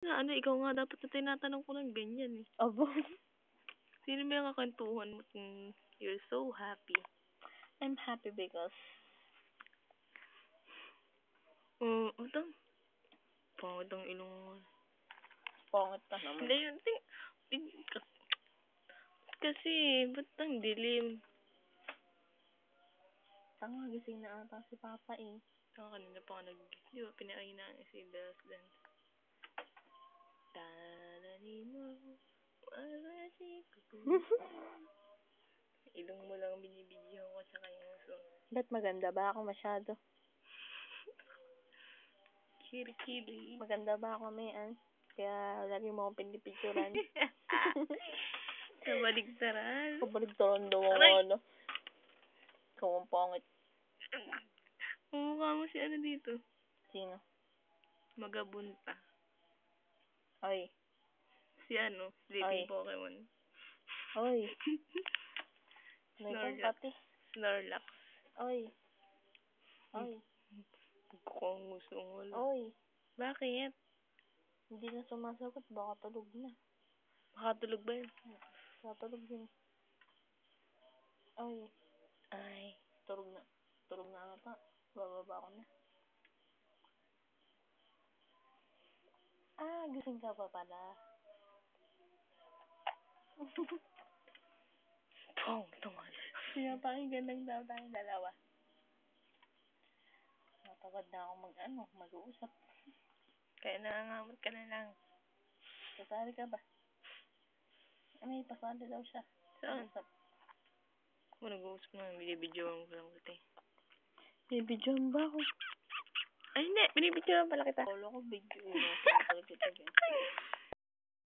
Na ano, ikaw nga dapat na tinatanong ko ng ganyan eh. Abo. Sino may nakakantuhan mo kung you're so happy? I'm happy because... Utang. Pangit ang ilong mo. Pangit ka naman. Hindi yun, kasi, ba't ang dilim? Tanga, gising na ata si Papa eh. Kanina pa ako di ba, pinakainaan niya si Dance Dance. Tadani mo, wala si ilong mo lang binibidyo ko sa kayuso. Ba't maganda ba ako masyado? Kiri-kiri. Maganda ba ako, Mayan? Kaya lagi mo akong pinipicturan. Sa baligtaran. Kabaligtaran daw ang ano. Ikaw ang pangit. Mukha mo si ano dito. Sino? Magabunta. Oy. Si ano, Sleeping Pokemon. Oy. May kong pati. Snorlax. Oy. Oy. Kung gusto mo. Oy. Bakit? Hindi na sumasagot. Baka tulog na. Baka tulog ba yun? Baka tulog yun. Oy. Ay. Tulog na. Tulog na ata. Bababa ko na. Gising ka pa pala. Tumal. Pinapakinggan lang daw tayong dalawa. Natawad na ako mag-uusap. Kaya nangangamot ka na lang. Pasali ka ba? May pasali daw siya. Saan? Ako nag-uusap na. Binibidyoan ko lang kita eh. Binibidyoan ba ako? Ay hindi, binibidyoan pala kita. Wala ko video. Nasa pala kita.